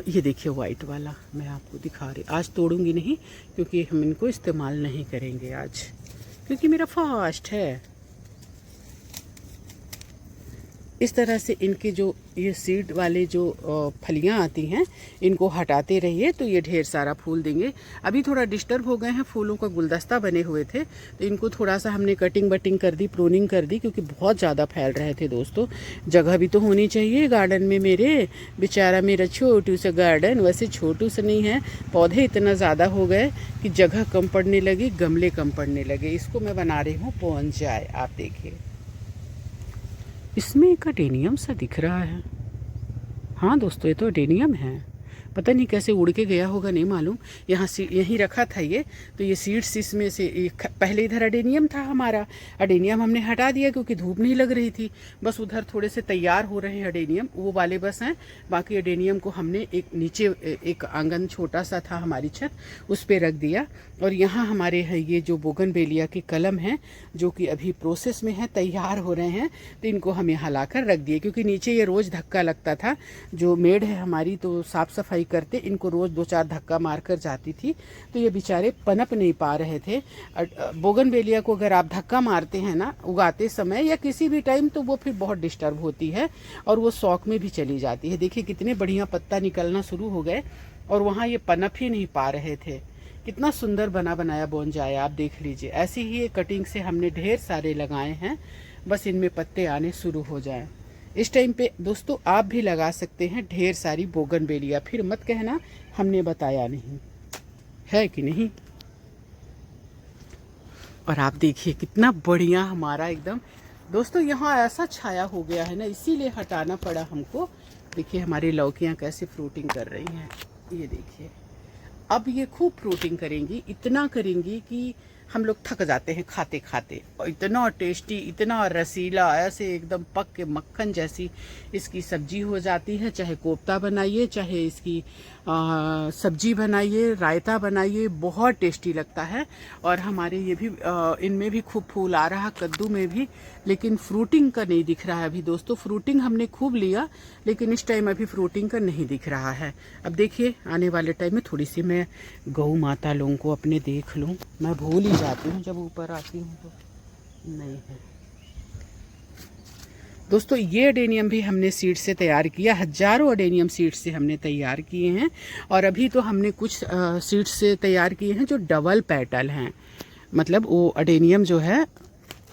ये देखिए वाइट वाला मैं आपको दिखा रही, आज तोड़ूंगी नहीं क्योंकि हम इनको इस्तेमाल नहीं करेंगे आज, क्योंकि मेरा फास्ट है। इस तरह से इनके जो ये सीड वाले जो फलियां आती हैं, इनको हटाते रहिए तो ये ढेर सारा फूल देंगे। अभी थोड़ा डिस्टर्ब हो गए हैं, फूलों का गुलदस्ता बने हुए थे, तो इनको थोड़ा सा हमने कटिंग वटिंग कर दी, प्रूनिंग कर दी, क्योंकि बहुत ज़्यादा फैल रहे थे। दोस्तों जगह भी तो होनी चाहिए गार्डन में। मेरे बेचारा मेरा छोटू सा गार्डन, वैसे छोटू सा नहीं है, पौधे इतना ज़्यादा हो गए कि जगह कम पड़ने लगी, गमले कम पड़ने लगे। इसको मैं बना रही हूँ बोनसाई। आप देखिए इसमें एक अडेनियम सा दिख रहा है। हाँ दोस्तों ये तो अडेनियम है, पता नहीं कैसे उड़ के गया होगा, नहीं मालूम। यहाँ यहीं रखा था ये, तो ये सीड्स इसमें से पहले इधर अडेनियम था हमारा। अडेनियम हमने हटा दिया क्योंकि धूप नहीं लग रही थी। बस उधर थोड़े से तैयार हो रहे हैं अडेनियम, वो वाले बस हैं। बाकी अडेनियम को हमने एक नीचे, एक आंगन छोटा सा था हमारी छत, उस पर रख दिया। और यहाँ हमारे हैं ये जो बोगनवेलिया के कलम हैं, जो कि अभी प्रोसेस में है, तैयार हो रहे हैं, तो इनको हम यहाँ ला कर रख दिए। क्योंकि नीचे ये रोज़ धक्का लगता था, जो मेड है हमारी तो साफ़ सफाई करते, इनको रोज़ 2-4 धक्का मार कर जाती थी, तो ये बेचारे पनप नहीं पा रहे थे। बोगनवेलिया को अगर आप धक्का मारते हैं ना उगाते समय या किसी भी टाइम, तो वो फिर बहुत डिस्टर्ब होती है और वो शौक में भी चली जाती है। देखिए कितने बढ़िया पत्ता निकलना शुरू हो गए, और वहाँ ये पनप ही नहीं पा रहे थे। कितना सुंदर बना बनाया बोनसाई, आप देख लीजिए। ऐसे ही ये कटिंग से हमने ढेर सारे लगाए हैं, बस इनमें पत्ते आने शुरू हो जाएं। इस टाइम पे दोस्तों आप भी लगा सकते हैं ढेर सारी बोगनवेलिया, फिर मत कहना हमने बताया नहीं, है कि नहीं। और आप देखिए कितना बढ़िया हमारा एकदम दोस्तों यहाँ ऐसा छाया हो गया है ना, इसीलिए हटाना पड़ा हमको। देखिए हमारी लौकियाँ कैसे फ्रूटिंग कर रही हैं, ये देखिए। अब ये खूब फ्रूटिंग करेंगी, इतना करेंगी कि हम लोग थक जाते हैं खाते खाते। और इतना टेस्टी, इतना रसीला, ऐसे एकदम पक के मक्खन जैसी इसकी सब्जी हो जाती है। चाहे कोफ्ता बनाइए, चाहे इसकी सब्जी बनाइए, रायता बनाइए, बहुत टेस्टी लगता है। और हमारे ये भी इनमें भी खूब फूल आ रहा, कद्दू में भी, लेकिन फ्रूटिंग का नहीं दिख रहा है अभी दोस्तों। फ्रूटिंग हमने खूब लिया, लेकिन इस टाइम अभी फ्रूटिंग का नहीं दिख रहा है। अब देखिए आने वाले टाइम में थोड़ी सी मैं गौ माता लोगों को अपने देख लूँ, मैं भूल ही जाती हूँ जब ऊपर आती हूँ तो। नहीं है दोस्तों ये अडेनियम भी हमने सीड से तैयार किया, हजारों अडेनियम सीड से हमने तैयार किए हैं। और अभी तो हमने कुछ सीड से तैयार किए हैं जो डबल पेटल हैं, मतलब वो अडेनियम जो है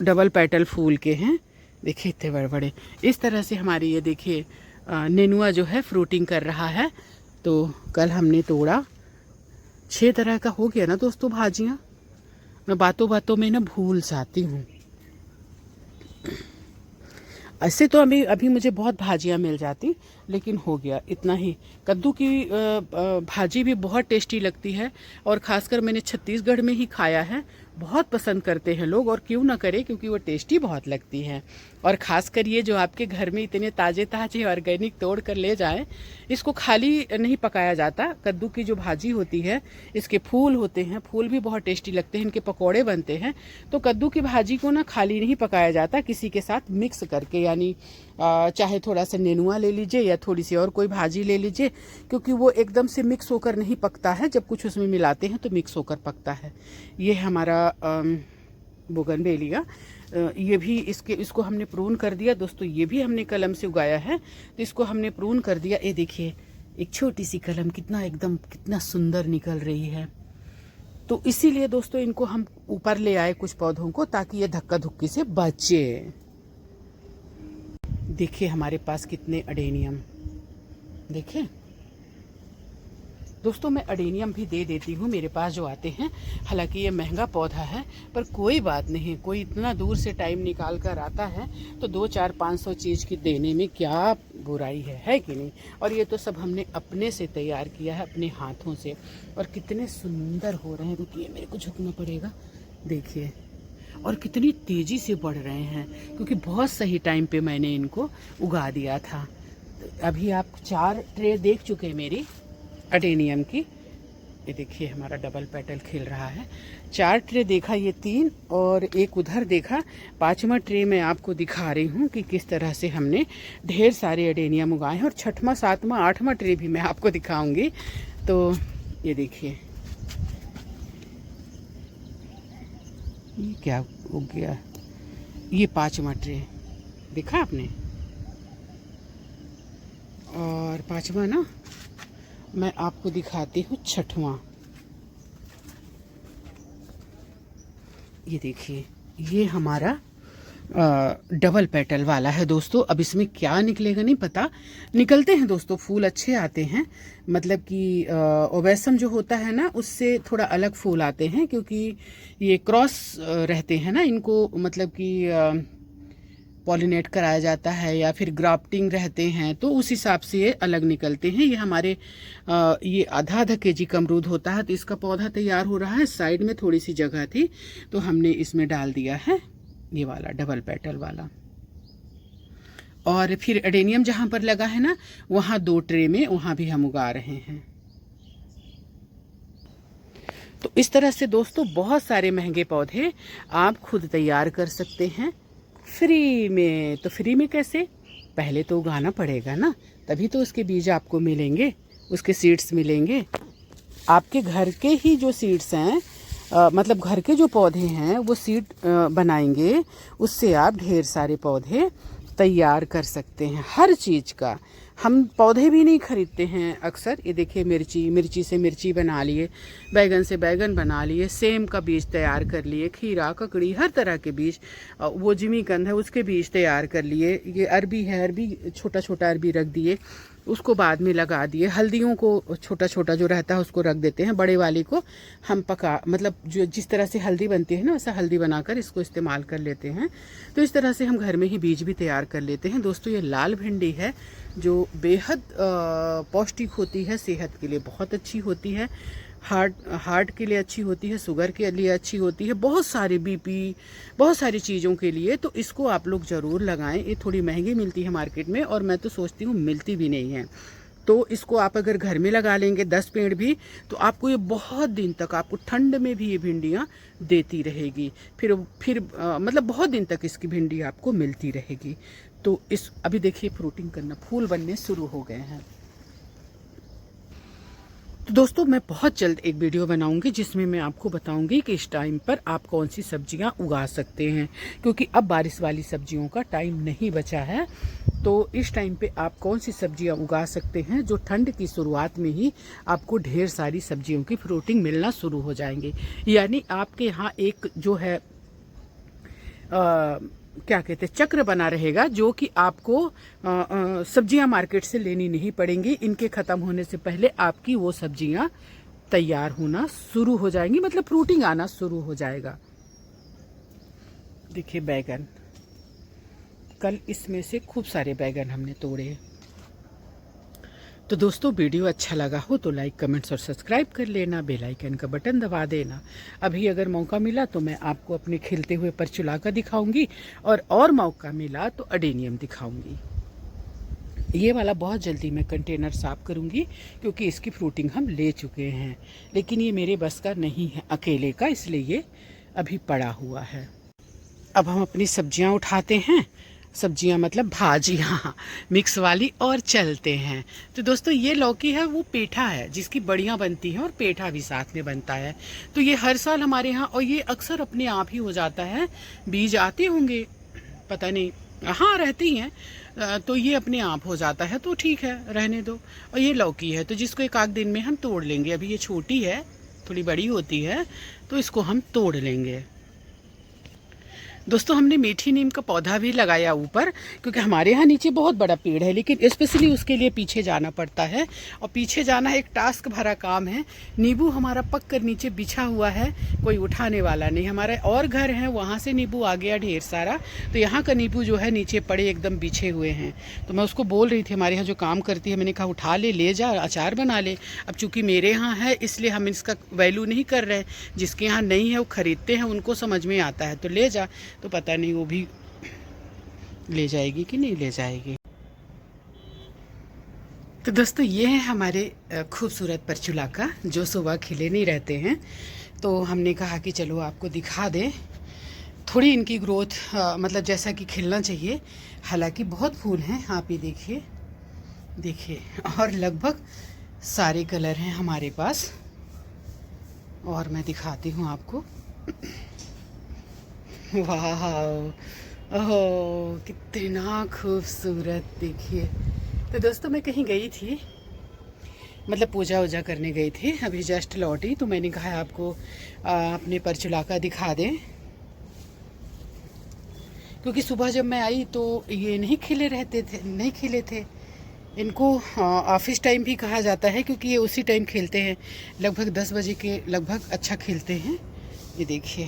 डबल पेटल फूल के हैं। देखिए इतने बड़े बड़े। इस तरह से हमारी ये देखिए नेनुआ जो है फ्रूटिंग कर रहा है। तो कल हमने तोड़ा, 6 तरह का हो गया ना दोस्तों भाजियाँ। मैं बातों बातों में ना भूल जाती हूँ। ऐसे तो अभी मुझे बहुत भाजियाँ मिल जाती, लेकिन हो गया इतना ही। कद्दू की भाजी भी बहुत टेस्टी लगती है, और ख़ासकर मैंने छत्तीसगढ़ में ही खाया है, बहुत पसंद करते हैं लोग, और क्यों ना करे, क्योंकि वो टेस्टी बहुत लगती है। और ख़ासकर ये जो आपके घर में इतने ताज़े ताज़े ऑर्गेनिक तोड़ कर ले जाएं, इसको खाली नहीं पकाया जाता। कद्दू की जो भाजी होती है, इसके फूल होते हैं, फूल भी बहुत टेस्टी लगते हैं, इनके पकौड़े बनते हैं। तो कद्दू की भाजी को ना खाली नहीं पकाया जाता, किसी के साथ मिक्स करके, यानी चाहे थोड़ा सा नेनुआ ले लीजिए या थोड़ी सी और कोई भाजी ले लीजिए, क्योंकि वो एकदम से मिक्स होकर नहीं पकता है, जब कुछ उसमें मिलाते हैं तो मिक्स होकर पकता है। ये हमारा बोगनवेलिया, ये भी इसको हमने प्रून कर दिया दोस्तों। ये भी हमने कलम से उगाया है, तो इसको हमने प्रून कर दिया। ये देखिए एक छोटी सी कलम कितना सुंदर निकल रही है। तो इसीलिए दोस्तों इनको हम ऊपर ले आए कुछ पौधों को, ताकि ये धक्का धुक्की से बचे। देखिए हमारे पास कितने अडेनियम, देखिए दोस्तों मैं अडेनियम भी दे देती हूँ मेरे पास जो आते हैं। हालांकि ये महंगा पौधा है, पर कोई बात नहीं, कोई इतना दूर से टाइम निकाल कर आता है तो 2-4-500 चीज़ की देने में क्या बुराई है कि नहीं। और ये तो सब हमने अपने से तैयार किया है, अपने हाथों से, और कितने सुंदर हो रहे हैं। रुकिए मेरे को झुकना पड़ेगा, देखिए, और कितनी तेज़ी से बढ़ रहे हैं, क्योंकि बहुत सही टाइम पे मैंने इनको उगा दिया था। अभी आप 4 ट्रे देख चुके हैं मेरी अडेनियम की। ये देखिए हमारा डबल पेटल खिल रहा है। 4 ट्रे देखा, ये 3 और एक उधर देखा। 5वां ट्रे मैं आपको दिखा रही हूँ कि किस तरह से हमने ढेर सारे अडेनियम उगाए हैं। और 6वां 7वां 8वां ट्रे भी मैं आपको दिखाऊंगी। तो ये देखिए ये क्या हो गया, ये 5वां ट्रे देखा आपने। और 5वां ना मैं आपको दिखाती हूँ 6वां। ये देखिए ये हमारा डबल पेटल वाला है दोस्तों। अब इसमें क्या निकलेगा नहीं पता, निकलते हैं दोस्तों, फूल अच्छे आते हैं। मतलब कि ओवेसम जो होता है ना, उससे थोड़ा अलग फूल आते हैं, क्योंकि ये क्रॉस रहते हैं ना, इनको मतलब कि पॉलिनेट कराया जाता है या फिर ग्राफ्टिंग रहते हैं, तो उस हिसाब से ये अलग निकलते हैं। ये हमारे ये आधा केजी का अमरूद होता है, तो इसका पौधा तैयार हो रहा है। साइड में थोड़ी सी जगह थी तो हमने इसमें डाल दिया है ये वाला डबल पेटल वाला। और फिर अडेनियम जहाँ पर लगा है ना, वहाँ 2 ट्रे में वहाँ भी हम उगा रहे हैं। तो इस तरह से दोस्तों बहुत सारे महंगे पौधे आप खुद तैयार कर सकते हैं फ्री में। तो फ्री में कैसे, पहले तो उगाना पड़ेगा ना, तभी तो उसके बीज आपको मिलेंगे, उसके सीड्स मिलेंगे। आपके घर के ही जो सीड्स हैं, मतलब घर के जो पौधे हैं, वो सीड बनाएंगे, उससे आप ढेर सारे पौधे तैयार कर सकते हैं। हर चीज़ का हम पौधे भी नहीं खरीदते हैं अक्सर। ये देखिए मिर्ची से मिर्ची बना लिए, बैगन से बैगन बना लिए, सेम का बीज तैयार कर लिए, खीरा ककड़ी हर तरह के बीज, वो जिमीकंद है उसके बीज तैयार कर लिए। ये अरबी है, अरबी छोटा छोटा अरबी रख दिए, उसको बाद में लगा दिए। हल्दियों को छोटा छोटा जो रहता है उसको रख देते हैं, बड़े वाली को हम पका, मतलब जो जिस तरह से हल्दी बनती है ना, वैसा हल्दी बनाकर इसको इस्तेमाल कर लेते हैं। तो इस तरह से हम घर में ही बीज भी तैयार कर लेते हैं। दोस्तों ये लाल भिंडी है जो बेहद पौष्टिक होती है, सेहत के लिए बहुत अच्छी होती है, हार्ट के लिए अच्छी होती है, शुगर के लिए अच्छी होती है, बहुत सारे बीपी, बहुत सारी चीज़ों के लिए। तो इसको आप लोग ज़रूर लगाएं। ये थोड़ी महंगी मिलती है मार्केट में, और मैं तो सोचती हूँ मिलती भी नहीं है। तो इसको आप अगर घर में लगा लेंगे 10 पेड़ भी, तो आपको ये बहुत दिन तक, आपको ठंड में भी ये भिंडियाँ देती रहेगी। फिर मतलब बहुत दिन तक इसकी भिंडी आपको मिलती रहेगी। तो अभी देखिए फ्रूटिंग करना, फूल बनने शुरू हो गए हैं। तो दोस्तों मैं बहुत जल्द एक वीडियो बनाऊंगी जिसमें मैं आपको बताऊंगी कि इस टाइम पर आप कौन सी सब्जियां उगा सकते हैं, क्योंकि अब बारिश वाली सब्जियों का टाइम नहीं बचा है। तो इस टाइम पे आप कौन सी सब्जियां उगा सकते हैं जो ठंड की शुरुआत में ही आपको ढेर सारी सब्जियों की फ्रूटिंग मिलना शुरू हो जाएंगे। यानी आपके यहाँ एक जो है क्या कहते हैं चक्र बना रहेगा, जो कि आपको सब्जियां मार्केट से लेनी नहीं पड़ेंगी। इनके ख़त्म होने से पहले आपकी वो सब्जियां तैयार होना शुरू हो जाएंगी, मतलब फ्रूटिंग आना शुरू हो जाएगा। देखिए बैगन, कल इसमें से खूब सारे बैगन हमने तोड़े। तो दोस्तों वीडियो अच्छा लगा हो तो लाइक कमेंट्स और सब्सक्राइब कर लेना, बेल आइकन का बटन दबा देना। अभी अगर मौका मिला तो मैं आपको अपने खिलते हुए परचुलाका दिखाऊंगी, और मौका मिला तो अडेनियम दिखाऊंगी। ये वाला बहुत जल्दी मैं कंटेनर साफ करूंगी, क्योंकि इसकी फ्रूटिंग हम ले चुके हैं, लेकिन ये मेरे बस का नहीं है अकेले का, इसलिए ये अभी पड़ा हुआ है। अब हम अपनी सब्जियां उठाते हैं, सब्जियां मतलब भाजियां मिक्स वाली, और चलते हैं। तो दोस्तों ये लौकी है, वो पेठा है जिसकी बड़ियां बनती हैं और पेठा भी साथ में बनता है। तो ये हर साल हमारे यहाँ, और ये अक्सर अपने आप ही हो जाता है। बीज आते होंगे, पता नहीं, हाँ रहते ही हैं, तो ये अपने आप हो जाता है, तो ठीक है रहने दो। और ये लौकी है, तो जिसको एक आध दिन में हम तोड़ लेंगे। अभी ये छोटी है, थोड़ी बड़ी होती है तो इसको हम तोड़ लेंगे। दोस्तों हमने मीठी नीम का पौधा भी लगाया ऊपर, क्योंकि हमारे यहाँ नीचे बहुत बड़ा पेड़ है, लेकिन स्पेशली उसके लिए पीछे जाना पड़ता है, और पीछे जाना एक टास्क भरा काम है। नींबू हमारा पक कर नीचे बिछा हुआ है, कोई उठाने वाला नहीं। हमारे और घर हैं, वहाँ से नींबू आ गया ढेर सारा, तो यहाँ का नींबू जो है नीचे पड़े एकदम बिछे हुए हैं। तो मैं उसको बोल रही थी, हमारे यहाँ जो काम करती है, मैंने कहा उठा ले जा, अचार बना ले। अब चूँकि मेरे यहाँ है इसलिए हम इसका वैल्यू नहीं कर रहे, जिसके यहाँ नहीं है वो खरीदते हैं, उनको समझ में आता है, तो ले जा। तो पता नहीं वो भी ले जाएगी कि नहीं ले जाएगी। तो दोस्तों ये है हमारे खूबसूरत परचुलाका, जो सुबह खिले नहीं रहते हैं, तो हमने कहा कि चलो आपको दिखा दें थोड़ी इनकी ग्रोथ, मतलब जैसा कि खिलना चाहिए। हालांकि बहुत फूल हैं, आप ये देखिए देखिए, और लगभग सारे कलर हैं हमारे पास, और मैं दिखाती हूँ आपको। वाह, ओह कितना खूबसूरत, देखिए। तो दोस्तों मैं कहीं गई थी, मतलब पूजा वूजा करने गई थी, अभी जस्ट लौटी, तो मैंने कहा आपको अपने परचुलाका दिखा दें, क्योंकि सुबह जब मैं आई तो ये नहीं खिले थे। इनको ऑफिस टाइम भी कहा जाता है, क्योंकि ये उसी टाइम खिलते हैं, लगभग 10 बजे के लगभग अच्छा खिलते हैं। ये देखिए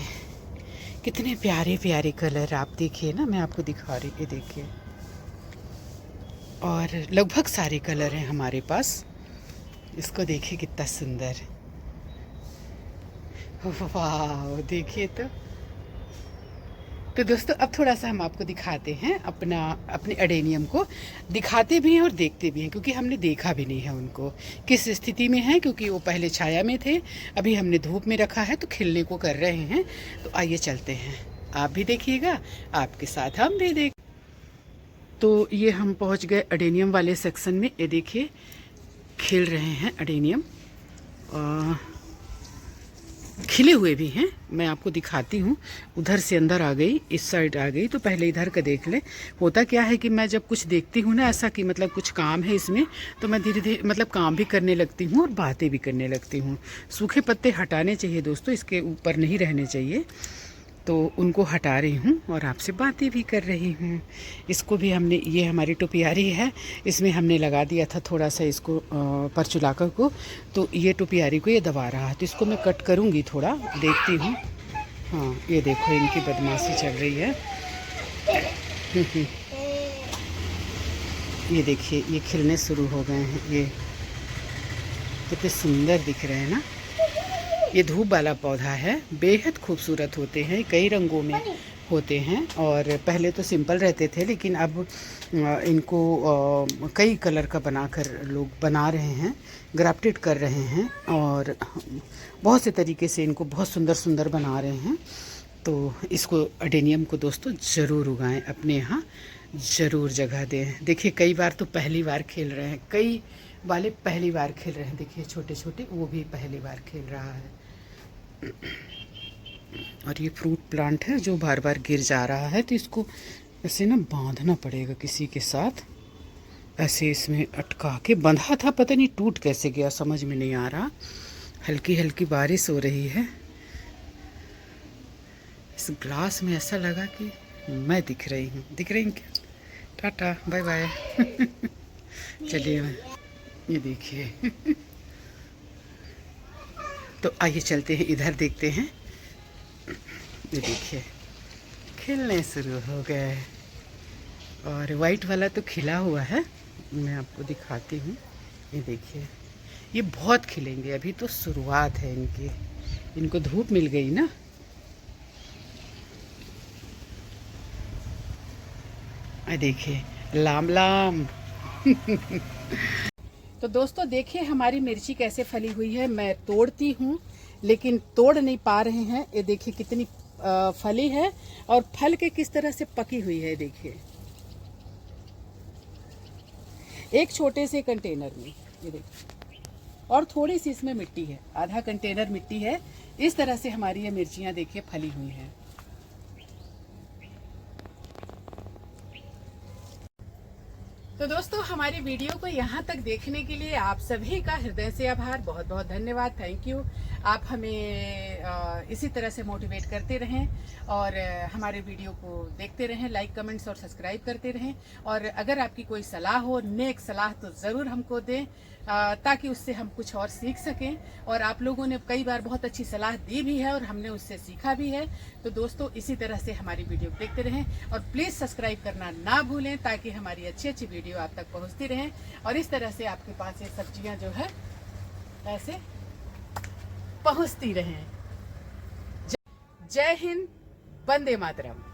कितने प्यारे प्यारे कलर, आप देखिए ना, मैं आपको दिखा रही, ये देखिए, और लगभग सारे कलर हैं हमारे पास। इसको देखिए कितना सुंदर, वाह देखिए। तो दोस्तों अब थोड़ा सा हम आपको दिखाते हैं अपने अडेनियम को, दिखाते भी हैं और देखते भी हैं, क्योंकि हमने देखा भी नहीं है उनको किस स्थिति में है, क्योंकि वो पहले छाया में थे, अभी हमने धूप में रखा है, तो खिलने को कर रहे हैं। तो आइए चलते हैं, आप भी देखिएगा, आपके साथ हम भी देख। तो ये हम पहुंच गए अडेनियम वाले सेक्शन में। ये देखिए खिल रहे हैं अडेनियम, खिले हुए भी हैं, मैं आपको दिखाती हूँ। उधर से अंदर आ गई, इस साइड आ गई, तो पहले इधर का देख ले। होता क्या है कि मैं जब कुछ देखती हूँ ना ऐसा कि मतलब कुछ काम है इसमें, तो मैं धीरे धीरे मतलब काम भी करने लगती हूँ और बातें भी करने लगती हूँ। सूखे पत्ते हटाने चाहिए दोस्तों, इसके ऊपर नहीं रहने चाहिए, तो उनको हटा रही हूँ और आपसे बातें भी कर रही हूँ। इसको भी हमने, ये हमारी टोपियारी है, इसमें हमने लगा दिया था थोड़ा सा इसको परचुलाका को, तो ये टोपियारी को ये दबा रहा है, तो इसको मैं कट करूँगी थोड़ा, देखती हूँ। हाँ ये देखो इनकी बदमाशी चल रही है। ये देखिए ये खिलने शुरू हो गए हैं, ये कितने सुंदर दिख रहे हैं ना। ये धूप वाला पौधा है, बेहद खूबसूरत होते हैं, कई रंगों में होते हैं, और पहले तो सिंपल रहते थे, लेकिन अब इनको कई कलर का बनाकर लोग बना रहे हैं, ग्राफ्टेड कर रहे हैं, और बहुत से तरीके से इनको बहुत सुंदर सुंदर बना रहे हैं। तो इसको अडेनियम को दोस्तों ज़रूर उगाएं, अपने यहाँ ज़रूर जगह दें। देखिए कई बार तो पहली बार खिल रहे हैं, कई वाले पहली बार खिल रहे हैं। देखिए छोटे छोटे, वो भी पहली बार खिल रहा है। और ये फ्रूट प्लांट है जो बार बार गिर जा रहा है, तो इसको ऐसे ना बांधना पड़ेगा किसी के साथ। ऐसे इसमें अटका के बंधा था, पता नहीं टूट कैसे गया, समझ में नहीं आ रहा। हल्की हल्की बारिश हो रही है। इस ग्लास में ऐसा लगा कि मैं दिख रही हूँ। दिख रही हूँ क्या? Tata bye bye. चलिए, ये देखिए। तो आइए चलते हैं, इधर देखते हैं। ये देखिए खिलने शुरू हो गए, और वाइट वाला तो खिला हुआ है, मैं आपको दिखाती हूँ। ये देखिए, ये बहुत खिलेंगे, अभी तो शुरुआत है इनकी। इनको धूप मिल गई ना। ये देखिए लाम लाम। तो दोस्तों देखिए हमारी मिर्ची कैसे फली हुई है। मैं तोड़ती हूँ लेकिन तोड़ नहीं पा रहे हैं। ये देखिए कितनी फली है, और फल के किस तरह से पकी हुई है। देखिए एक छोटे से कंटेनर में, ये देखिए, और थोड़ी सी इसमें मिट्टी है, आधा कंटेनर मिट्टी है। इस तरह से हमारी ये मिर्चियाँ देखिए फली हुई हैं। तो दोस्तों हमारी वीडियो को यहाँ तक देखने के लिए आप सभी का हृदय से आभार, बहुत बहुत धन्यवाद, थैंक यू। आप हमें इसी तरह से मोटिवेट करते रहें, और हमारे वीडियो को देखते रहें, लाइक कमेंट्स और सब्सक्राइब करते रहें। और अगर आपकी कोई सलाह हो, नेक सलाह, तो ज़रूर हमको दें, ताकि उससे हम कुछ और सीख सकें। और आप लोगों ने कई बार बहुत अच्छी सलाह दी भी है और हमने उससे सीखा भी है। तो दोस्तों इसी तरह से हमारी वीडियो देखते रहें, और प्लीज़ सब्सक्राइब करना ना भूलें, ताकि हमारी अच्छी अच्छी वीडियो आप तक पहुंचती रहें, और इस तरह से आपके पास ये सब्जियां जो है ऐसे पहुंचती रहें। जय हिंद, वंदे मातरम।